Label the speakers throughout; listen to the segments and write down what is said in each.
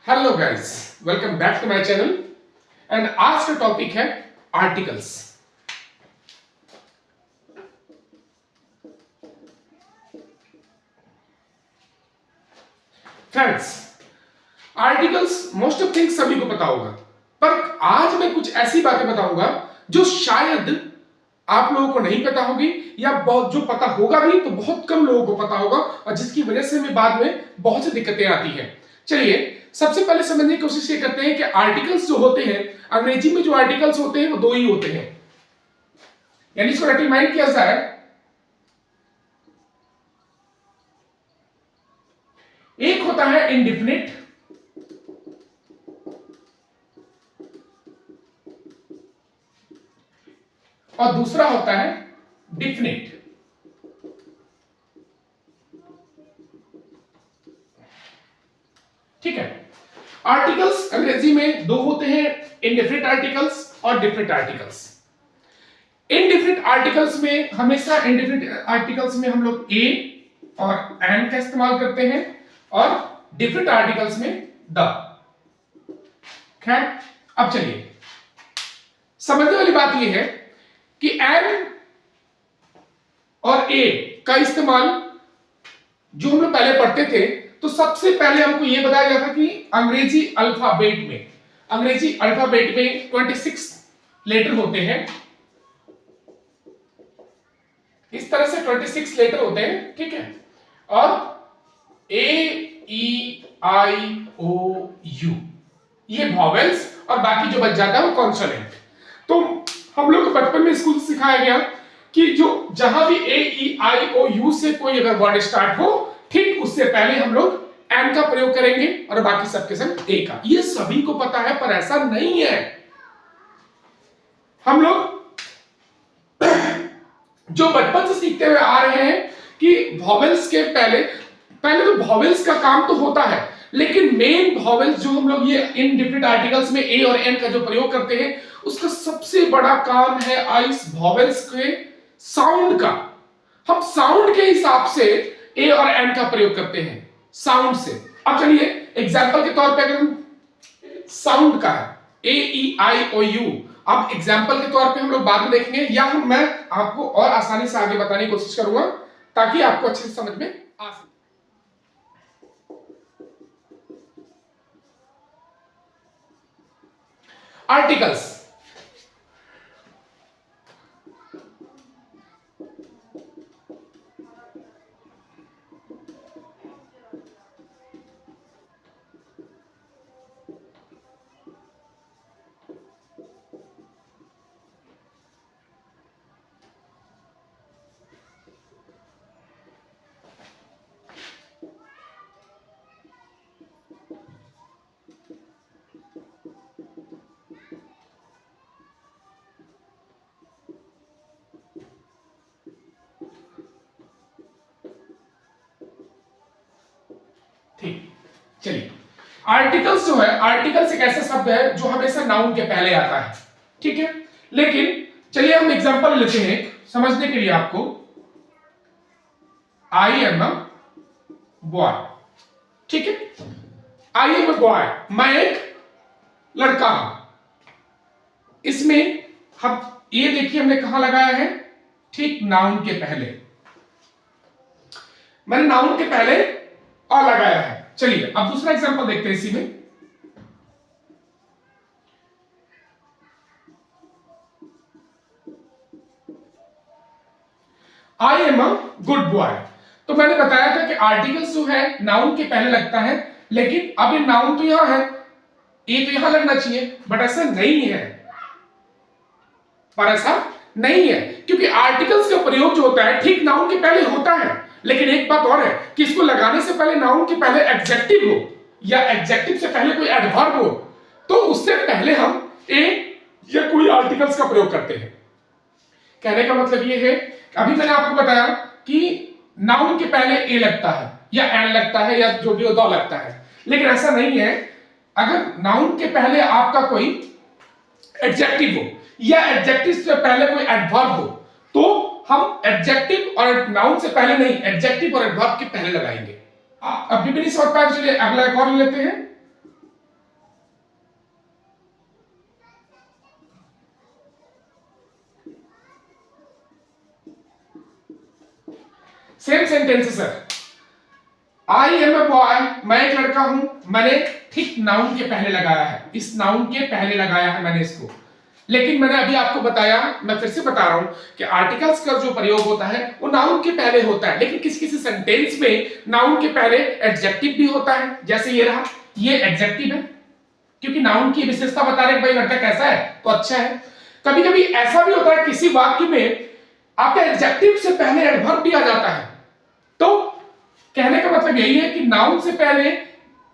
Speaker 1: Hello guys, welcome back to my channel and आज का topic है articles. Friends, articles most of things सभी को पता होगा, पर आज मैं कुछ ऐसी बातें बताऊंगा जो शायद आप लोगों को नहीं पता होगी या बहुत जो पता होगा भी तो बहुत कम लोगों को पता होगा और जिसकी वजह से हमें बाद में बहुत सी दिक्कतें आती हैं। चलिए सबसे पहले समझने की कोशिश ये करते हैं कि आर्टिकल्स जो होते हैं, अंग्रेजी में जो आर्टिकल्स होते हैं वो दो ही होते हैं, यानी इसको डिटरमाइन किया जाए। एक होता है इंडेफिनिट और दूसरा होता है डिफिनिट। ठीक है, आर्टिकल्स अंग्रेजी में दो होते हैं, इंडेफिनिट आर्टिकल्स और डिफिनिट आर्टिकल्स। इंडेफिनिट आर्टिकल्स में हमेशा इंडेफिनिट आर्टिकल्स में हम लोग ए और एन का इस्तेमाल करते हैं और डिफिनिट आर्टिकल्स में द। खैर, अब चलिए समझने वाली बात यह है कि एन और ए का इस्तेमाल जो हम लोग पहले पढ़ते थे तो सबसे पहले हमको यह बताया गया था कि अंग्रेजी अल्फाबेट में 26 लेटर होते हैं। इस तरह से 26 लेटर होते हैं, ठीक है, और ए ई आई ओ यू ये वॉवेल्स और बाकी जो बच जाता है वो कॉन्सोनेंट। तो हम लोग को बचपन में स्कूल से सिखाया गया कि जो जहां भी ए ई आई ओ यू से कोई अगर वर्ड स्टार्ट हो, ठीक उससे पहले हम लोग एन का प्रयोग करेंगे और बाकी सबके सब ए का। ये सभी को पता है, पर ऐसा नहीं है। हम लोग जो बचपन से सीखते हुए आ रहे हैं कि वॉवेल्स के पहले तो वॉवेल्स का काम तो होता है, लेकिन मेन वॉवेल्स जो हम लोग ये इंडेफिनिट आर्टिकल्स में ए और एन का जो प्रयोग करते हैं उसका सबसे बड़ा काम है आइस वॉवेल्स के साउंड का। हम साउंड के हिसाब से ए और एन का प्रयोग करते हैं, साउंड से। अब चलिए एग्जांपल के तौर पे अगर हम साउंड का है ए ई आई ओ यू, अब एग्जांपल के तौर पे हम लोग बाद में देखेंगे या मैं आपको और आसानी से आगे बताने की कोशिश करूंगा ताकि आपको अच्छे से समझ में आ सके। आर्टिकल्स, ठीक, चलिए आर्टिकल्स जो है, आर्टिकल्स एक ऐसा शब्द है जो हमेशा नाउन के पहले आता है, ठीक है। लेकिन चलिए हम एग्जांपल लेते हैं समझने के लिए आपको। आई एम अ बॉय, ठीक है, आई एम अ बॉय, मैं एक लड़का हूं। इसमें हम ये देखिए हमने कहां लगाया है, ठीक नाउन के पहले। मैंने नाउन के पहले और लगाया है। चलिए अब दूसरा एग्जांपल देखते हैं इसी में। I am a good boy, तो मैंने बताया था कि आर्टिकल्स जो है नाउन के पहले लगता है, लेकिन अब ये नाउन तो यहां है, ये तो यहां लगना चाहिए, बट ऐसा नहीं है। पर ऐसा नहीं है क्योंकि आर्टिकल्स का प्रयोग जो होता है ठीक नाउन के पहले होता है, लेकिन एक बात और है कि इसको लगाने से पहले नाउन के पहले एडजेक्टिव हो या एडजेक्टिव से पहले कोई एडवर्ब हो, तो उससे पहले हम ए या कोई आर्टिकल्स का प्रयोग करते हैं। कहने का मतलब ये है, अभी मैंने आपको बताया कि नाउन के पहले ए लगता है या एन लगता है या जो भी दो लगता है, लेकिन ऐसा नहीं है। अगर नाउन के पहले आपका कोई एडजेक्टिव हो या एडजेक्टिव से पहले कोई एडवर्ब हो, तो हम एडजेक्टिव और नाउन से पहले नहीं, एडजेक्टिव और एडवर्ब के पहले लगाएंगे। अभी भी नहीं समझ पाए, चलिए अगला एक और लेते हैं। सेम सेंटेंस है sir. I am a boy, मैं एक लड़का हूं, मैंने ठीक नाउन के पहले लगाया है, इस नाउन के पहले लगाया है मैंने इसको। लेकिन मैंने अभी आपको बताया, मैं फिर से बता रहा हूं कि आर्टिकल्स का जो प्रयोग होता है वो नाउन के पहले होता है, लेकिन किसी किसी सेंटेंस में नाउन के पहले एडजेक्टिव भी होता है। जैसे ये रहा, ये एडजेक्टिव है क्योंकि नाउन की विशेषता बता रहे हैं भाई लड़का कैसा है तो अच्छा है। कभी कभी ऐसा भी होता है किसी वाक्य में आपके एडजेक्टिव से पहले एडवर्ब भी आ जाता है। तो कहने का मतलब यही है कि नाउन से पहले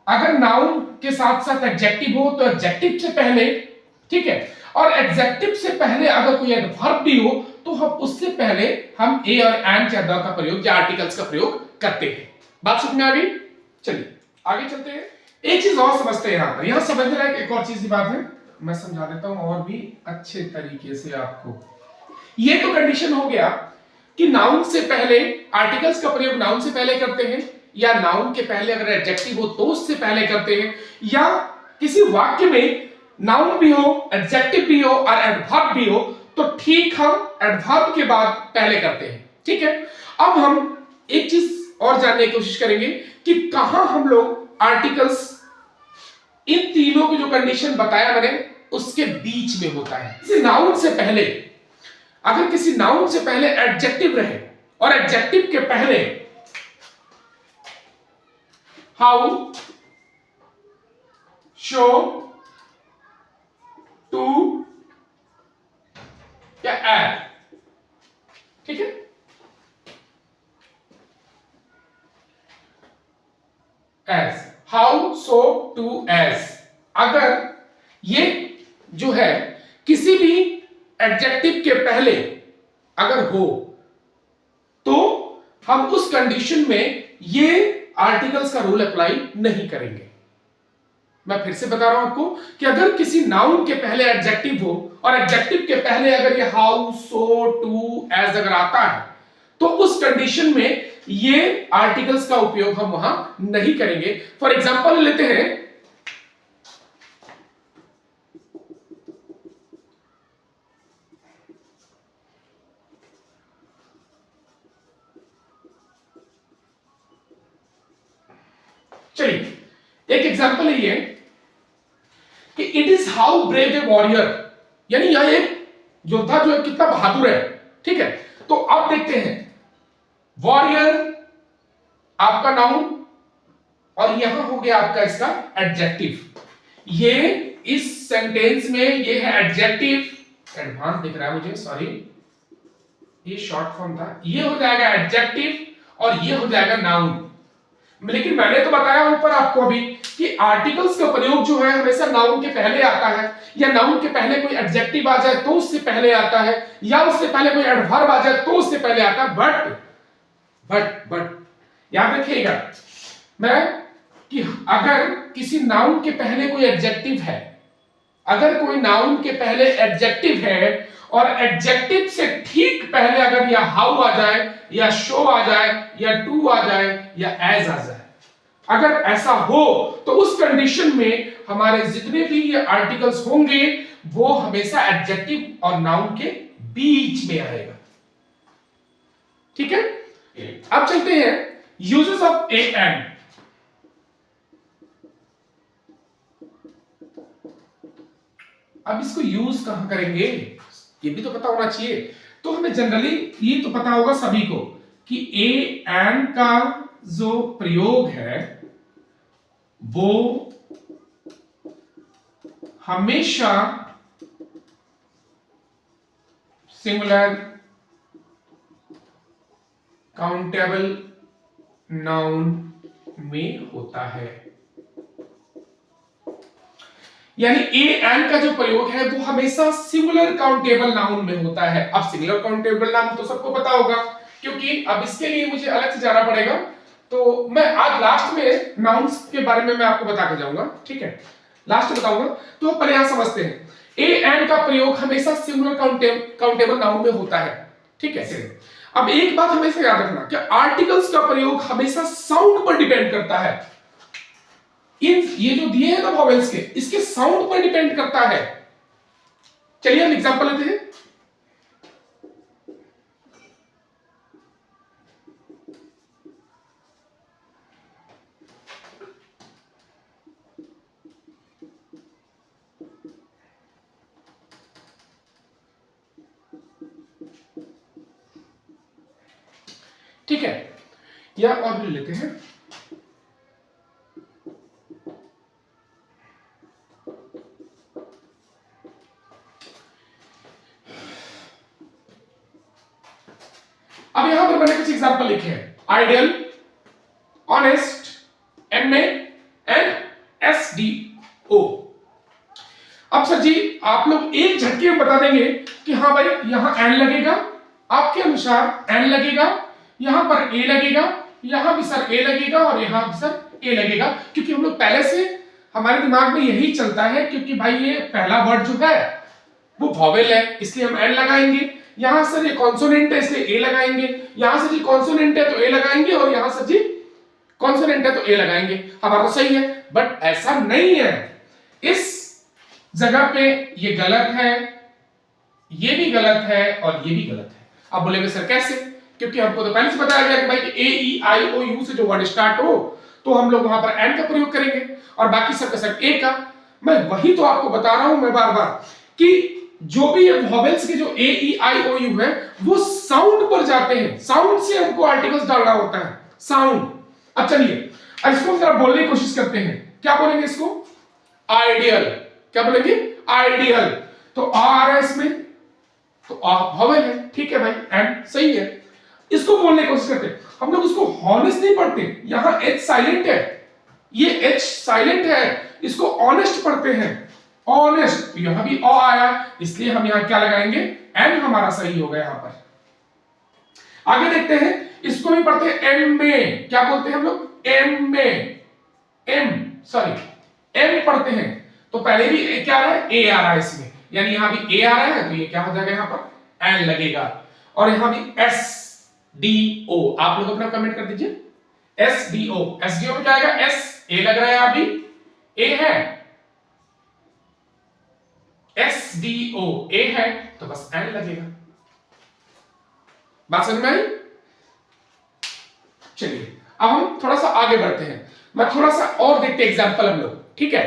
Speaker 1: अगर नाउन के साथ साथ एडजेक्टिव हो तो एडजेक्टिव से पहले, ठीक है, और एडजेक्टिव से पहले अगर कोई एडवर्ब भी हो तो हम उससे पहले हम ए और एंड या द का प्रयोग या आर्टिकल्स का प्रयोग करते हैं। बात समझ में आ गई? चलिए आगे चलते हैं। एक चीज और समझते हैं यहां समझने लायक एक और चीज की बात है, मैं समझा देता हूं और भी अच्छे तरीके से आपको। ये तो कंडीशन हो गया कि नाउन से पहले आर्टिकल्स का प्रयोग नाउन से पहले करते हैं, या नाउन के पहले अगर एडजेक्टिव हो तो उससे पहले करते हैं, या किसी वाक्य में नाउन भी हो, एडजेक्टिव भी हो और एडवर्ब भी हो तो ठीक हम एडवर्ब के बाद पहले करते हैं। ठीक है, अब हम एक चीज और जानने की कोशिश करेंगे कि कहां हम लोग आर्टिकल्स इन तीनों की जो कंडीशन बताया मैंने उसके बीच में होता है। किसी नाउन से पहले, अगर किसी नाउन से पहले एडजेक्टिव रहे और एडजेक्टिव के पहले हाउ, शो, टू या एड, ठीक है, as, how, so, too, as, अगर ये जो है किसी भी एडजेक्टिव के पहले अगर हो तो हम उस कंडीशन में ये आर्टिकल्स का रूल अप्लाई नहीं करेंगे। मैं फिर से बता रहा हूं आपको कि अगर किसी नाउन के पहले एडजेक्टिव हो और एडजेक्टिव के पहले अगर ये हाउ, सो, टू, एज अगर आता है तो उस कंडीशन में ये आर्टिकल्स का उपयोग हम वहां नहीं करेंगे। फॉर एग्जांपल लेते हैं, चलिए एक एग्जांपल है ये कि it is how brave A warrior, यानी यह एक योद्धा जो है कितना बहादुर है। ठीक है, तो अब देखते हैं वॉरियर आपका नाउन और यहां हो गया आपका इसका एडजेक्टिव। ये इस सेंटेंस में ये है एडजेक्टिव, एडवांस दिख रहा है मुझे, सॉरी ये शॉर्ट फॉर्म था, ये हो जाएगा एडजेक्टिव और ये हो जाएगा नाउन। लेकिन मैंने तो बताया ऊपर आपको अभी कि आर्टिकल्स का प्रयोग जो है हमेशा नाउन के पहले आता है, या नाउन के पहले कोई एडजेक्टिव आ जाए तो उससे पहले आता है, या उससे पहले कोई एडवर्ब आ जाए तो उससे पहले आता है। बट याद रखिएगा मैं कि अगर किसी नाउन के पहले कोई एडजेक्टिव है, अगर कोई नाउन के पहले एडजेक्टिव है और एडजेक्टिव से ठीक पहले अगर या हाउ आ जाए या शो आ जाए या टू आ जाए या एज आ जाए, अगर ऐसा हो तो उस कंडीशन में हमारे जितने भी ये आर्टिकल्स होंगे वो हमेशा एडजेक्टिव और नाउन के बीच में आएगा। ठीक है, अब चलते हैं यूजेस ऑफ ए एंड। अब इसको यूज कहां करेंगे ये भी तो पता होना चाहिए। तो हमें जनरली ये तो पता होगा सभी को कि ए एंड का जो प्रयोग है वो हमेशा सिंगुलर काउंटेबल नाउन में होता है। यानी ए एंड का जो प्रयोग है वो हमेशा सिंगुलर काउंटेबल नाउन में होता है। अब सिंगुलर काउंटेबल नाउन तो सबको पता होगा, क्योंकि अब इसके लिए मुझे अलग से जाना पड़ेगा, तो मैं आज लास्ट में नाउन्स के बारे में मैं आपको बता के जाऊंगा। ठीक है, लास्ट में बताऊंगा। तो पहले यहां समझते हैं ए एंड का प्रयोग हमेशा सिंगुलर काउंटेबल नाउन में होता है। ठीक है, अब एक बात हमेशा याद रखना कि आर्टिकल्स का प्रयोग हमेशा साउंड पर डिपेंड करता है। इन ये जो दिए हैं ना वॉवेल्स के, इसके साउंड पर डिपेंड करता है। चलिए हम एग्जांपल लेते हैं। ठीक है, या और भी लेते हैं। अब यहां पर मैंने कुछ एग्जांपल लिखे हैं, ideal, honest, MA and SDO. अब सर जी आप लोग एक झटके में बता देंगे कि हाँ भाई यहां एन लगेगा, आपके अनुसार एन लगेगा, यहां पर ए लगेगा, यहां भी सर ए लगेगा और यहां भी सर ए लगेगा, क्योंकि हम लोग पहले से हमारे दिमाग में यही चलता है, क्योंकि भाई ये पहला वर्ड जो है वो वॉवेल है इसलिए हम एन लगाएंगे, यहां सर ये कॉन्सोनेंट है इसलिए ए लगाएंगे, यहां से जी कॉन्सोनेंट है तो ए लगाएंगे और यहां सर जी कॉन्सोनेंट है तो ए लगाएंगे। हमारा तो सही है, बट ऐसा नहीं है, इस जगह पे ये गलत है, ये भी गलत है और ये भी गलत है। अब बोलेंगे सर कैसे, क्योंकि हमको तो पहले से बताया गया कि भाई ए ई आई ओ यू से जो वर्ड स्टार्ट हो तो हम लोग वहां पर एन का प्रयोग करेंगे और बाकी सब का सब ए का। मैं वही तो आपको बता रहा हूं मैं बार बार कि जो भी ये वॉवेल्स के जो ए ई आई ओ यू है वो साउंड पर जाते हैं, साउंड से हमको आर्टिकल्स डालना होता है, साउंड। अब चलिए इसको जरा बोलने की कोशिश करते हैं, क्या बोलेंगे इसको, आइडियल, क्या बोलेंगे, आइडियल। तो आ रहा है इसमें तो वॉवेल है, ठीक है भाई, एंड सही है। इसको बोलने की कोशिश करते हैं, हम लोग इसको हॉनेस्ट नहीं पढ़ते, यहां एच साइलेंट है, ये एच साइलेंट है, इसको ऑनेस्ट पढ़ते हैं, ऑनेस्ट। यहां भी ओ आया इसलिए हम यहां क्या लगाएंगे, एन हमारा सही होगा यहां पर। आगे देखते हैं, इसको भी पढ़ते हैं एम में, क्या बोलते हैं हम लोग, एम में, एम सॉरी एम पढ़ते हैं, तो पहले भी क्या आ रहा है, ए आ रहा है इसमें, यानी यहां भी ए आ रहा है तो ये क्या हो जाएगा, यहां पर एन लगेगा। और यहां भी एस डी ओ, आप लोग अपना कमेंट कर दीजिए, S D O, S D O में क्या आएगा, एस ए लग रहा है, यहां भी ए है, एस डी ओ ए है तो बस एन लगेगा। बात समझ में आई? चलिए अब हम थोड़ा सा आगे बढ़ते हैं, मैं थोड़ा सा और देखते हैं एग्जांपल हम लोग, ठीक है।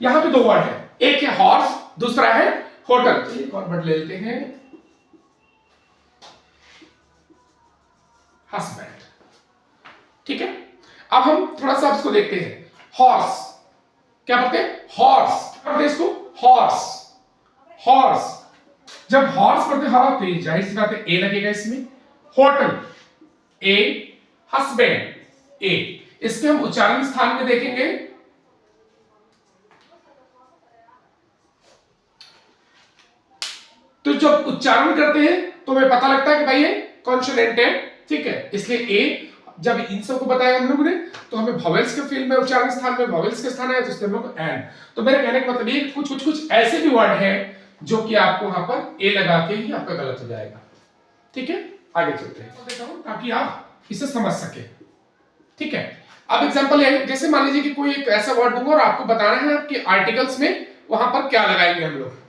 Speaker 1: यहां पे दो वर्ड है, एक है हॉर्स, दूसरा है होटल। चलिए एक और वर्ड ले लेते हैं, हस्बैंड, ठीक है। अब हम थोड़ा सा इसको देखते हैं, हॉर्स, क्या पढ़ते हैं, हॉर्स पढ़ते हैं इसको, हॉर्स, हॉर्स। जब हॉर्स पढ़ते हैं तो ये जाहिर सी बात है ए लगेगा इसमें, होटल ए, हस्बैंड ए। इसके हम उच्चारण स्थान में देखेंगे, तो जब उच्चारण करते हैं तो हमें पता लगता है कि भाई ये कॉन्सोनेंट है, ठीक है, इसलिए ए। जब इन सबको बताया हम लोगों ने तो हमें वॉवेल्स के फील्ड में उच्चारण स्थान में वॉवेल्स के स्थान है, तो इसलिए हम लोग एन। तो मेरे कहने का मतलब ये कुछ ऐसे भी वर्ड हैं जो कि आपको वहां पर ए लगा के ही आपका गलत हो जाएगा, ठीक है। आगे चलते हैं, तो देता हूं ताकि आप इसे समझ सके, ठीक है। अब एग्जांपल है, जैसे मान लीजिए कि कोई एक ऐसा वर्ड दूंगा और आपको बताना है आपके आर्टिकल्स में वहां पर क्या लगाएंगे हम लोग।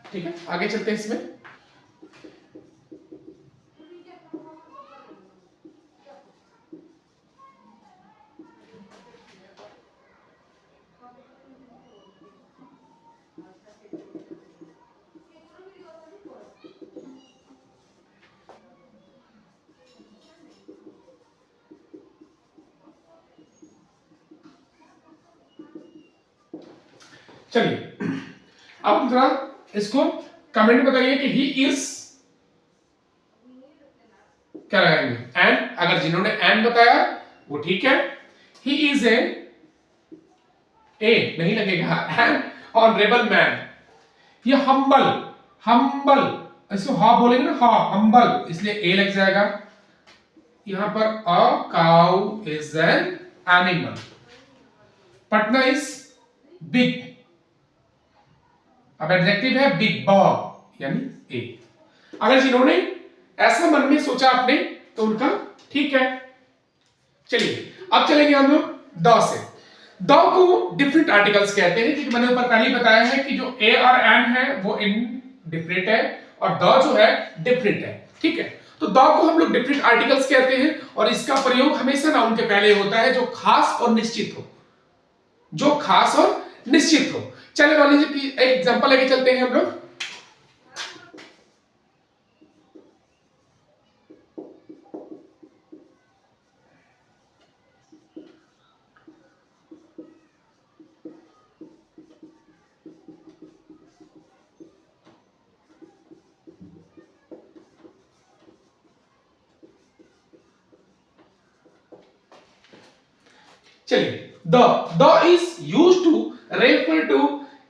Speaker 1: ठीक है, आगे चलते हैं इसमें। चलिए अब जरा इसको कमेंट बताइए कि ही इज, क्या लगाएंगे, एन। अगर जिन्होंने एन बताया वो ठीक है, ही इज ए नहीं लगेगा, एन ऑनरेबल मैन। ये हम्बल, हम्बल इसको हा बोलेंगे ना, हा हम्बल, इसलिए ए लग जाएगा। यहां पर a cow is an animal. Patna is big, अब एडजेक्टिव है बिग बॉ, यानी ए। अगर जिन्होंने ऐसा मन में सोचा आपने तो उनका ठीक है। चलिए अब चलेंगे हम लोग द से। द को डिफरेंट आर्टिकल्स कहते हैं, क्योंकि मैंने ऊपर पहले बताया है कि जो ए और एन है वो इनडिफरेंट है और द जो है डिफरेंट है, ठीक है। तो द को हम लोग डिफरेंट आर्टिकल्स कहते हैं और इसका प्रयोग हमेशा नाउन के पहले होता है जो खास और निश्चित हो, जो खास और निश्चित हो। चलिए मान लीजिए कि एक एग्जांपल लेके चलते हैं हम लोग। चलिए, the is used to refer to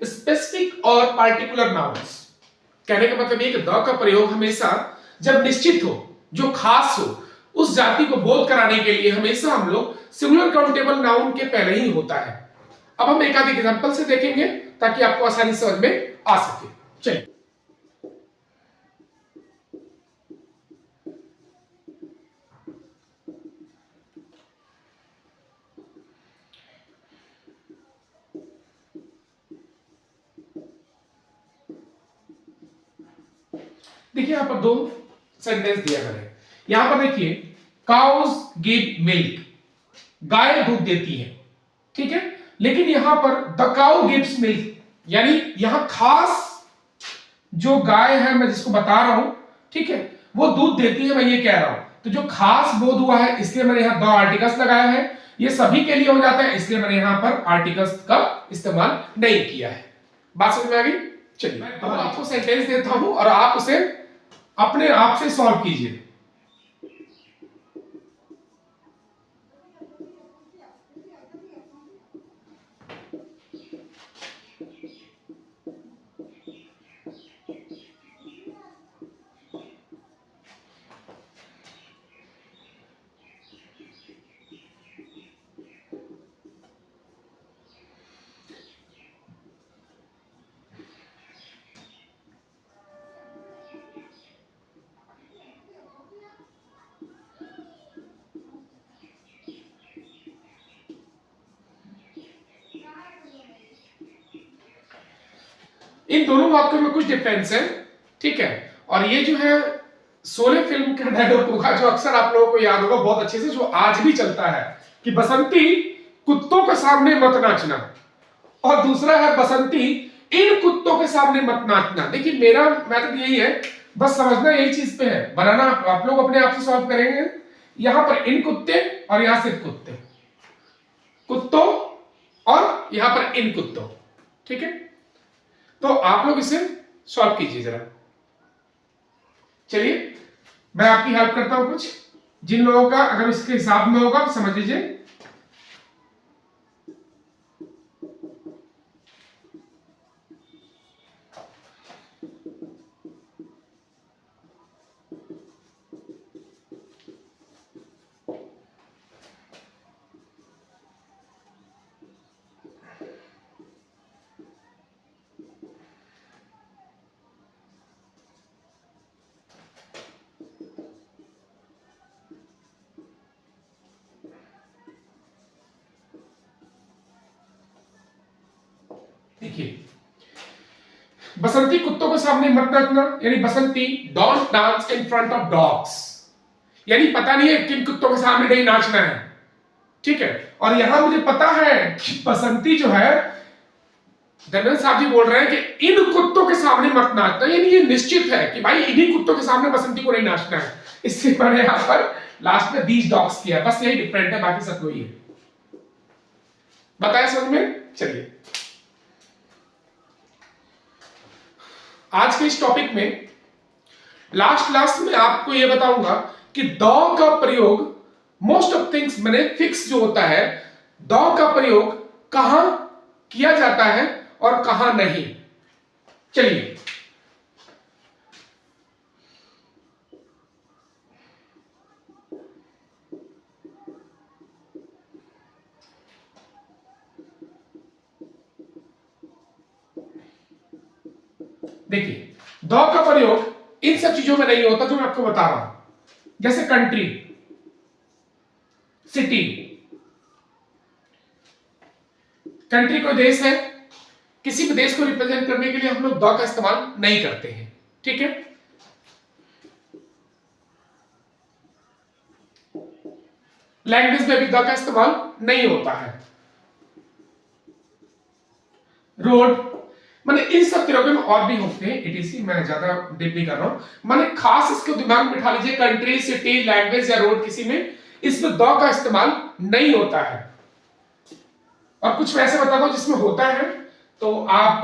Speaker 1: specific और पार्टिकुलर नाउन्स। कहने का मतलब ये कि द का प्रयोग हमेशा जब निश्चित हो, जो खास हो, उस जाति को बोध कराने के लिए हमेशा हम लोग सिंगुलर काउंटेबल नाउन के पहले ही होता है। अब हम एक आध एग्जांपल से देखेंगे ताकि आपको आसानी से समझ में आ सके। चलिए, देखिए यहां पर दो सेंटेंस दिया गया है। यहां पर देखिए, काउज गिव मिल्क, गाय दूध देती है, ठीक है। लेकिन यहां पर द काउ गिव्स मिल्क, यानी यहां खास जो गाय है मैं जिसको बता रहा हूं, ठीक है, वो दूध देती है, मैं ये कह रहा हूं। तो जो खास बोध हुआ है इसलिए मैंने यहां द आर्टिकल्स लगाया है। ये सभी के लिए हो जाता है इसलिए मैंने यहां पर आर्टिकल्स का इस्तेमाल नहीं किया है। बात समझ में आ गई? चलिए, मैं अब आपको सेंटेंस देता हूं और आप उसे अपने आप से सॉल्व कीजिए। इन दोनों वाक्यों में कुछ डिफरेंस है, ठीक है। और ये जो है शोले फिल्म का डायलॉग होगा जो अक्सर आप लोगों को याद होगा बहुत अच्छे से, जो आज भी चलता है कि बसंती कुत्तों के सामने मत नाचना, और दूसरा है बसंती इन कुत्तों के सामने मत नाचना। देखिए मेरा मेथड यही है, बस समझना यही चीज पे है, बनाना आप लोग अपने आप से सॉल्व करेंगे। यहां पर इन कुत्ते और यहां सिर्फ कुत्ते, कुत्तों और यहां पर इन कुत्तों, ठीक है। तो आप लोग इसे सॉल्व कीजिए जरा। चलिए, मैं आपकी हेल्प करता हूं कुछ। जिन लोगों का अगर इसके हिसाब में होगा तो समझ लीजिए। देखिए, बसंती कुत्तों के सामने मत नाचना, यानी Basanti don't dance in front of dogs, यानी पता नहीं है किन कुत्तों के सामने नहीं नाचना है, ठीक है। और यहां मुझे पता है कि बसंती जो है, धर्मेंद्र साहब जी बोल रहे हैं कि इन कुत्तों के सामने मत नाचना, यानी ये निश्चित है कि भाई इन्हीं कुत्तों के सामने बसंती को नहीं नाचना है। इससे मैंने यहां पर लास्ट में दीज डॉग्स किया, बस यही डिफरेंट है, बाकी सब वही है। बताया समझ में? चलिए, आज के इस टॉपिक में लास्ट क्लास में आपको यह बताऊंगा कि द का प्रयोग मोस्ट ऑफ थिंग्स मैंने फिक्स जो होता है, द का प्रयोग कहां किया जाता है और कहां नहीं। चलिए, देखिए द का प्रयोग इन सब चीजों में नहीं होता जो मैं आपको बता रहा हूं, जैसे कंट्री, सिटी, कंट्री कोई देश है, किसी भी देश को रिप्रेजेंट करने के लिए हम लोग द का इस्तेमाल नहीं करते हैं, ठीक है। लैंग्वेज में भी द का इस्तेमाल नहीं होता है। रोड, माने इन सब तरह में और भी होते हैं, इटीसी, मैं ज्यादा डीप नहीं कर रहा हूं, माने खास इसको दिमाग में बिठा लीजिए, कंट्री, सिटी, लैंग्वेज या रोड, किसी में इसमें द का इस्तेमाल नहीं होता है। और कुछ मैं ऐसे बताता हूं जिसमें होता है, तो आप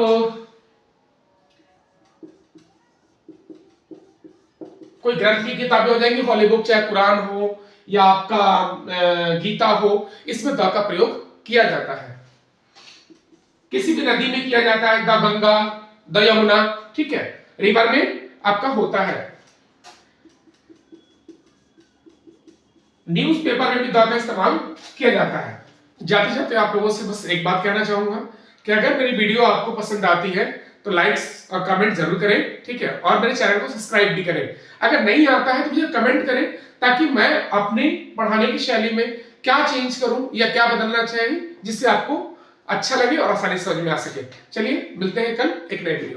Speaker 1: कोई ग्रंथ की किताबें हो जाएंगी, हॉली बुक, चाहे कुरान हो या आपका गीता हो, इसमें द का प्रयोग किया जाता है। किसी भी नदी में किया जाता है, द गंगा, द यमुना, ठीक है। रिवर में आपका होता है। न्यूज़पेपर में भी द का इस्तेमाल किया जाता है। जाते जाते आप लोगों से बस एक बात कहना चाहूंगा कि अगर मेरी वीडियो आपको पसंद आती है तो लाइक्स और कमेंट जरूर करें, ठीक है, और मेरे चैनल को सब्सक्राइब भी करें। अगर नहीं आता है तो मुझे कमेंट करें, ताकि मैं अपने पढ़ाने की शैली में क्या चेंज करूं या क्या बदलना चाहिए, जिससे आपको अच्छा लगे और आसानी से समझ में आ सके। चलिए मिलते हैं कल एक नए वीडियो।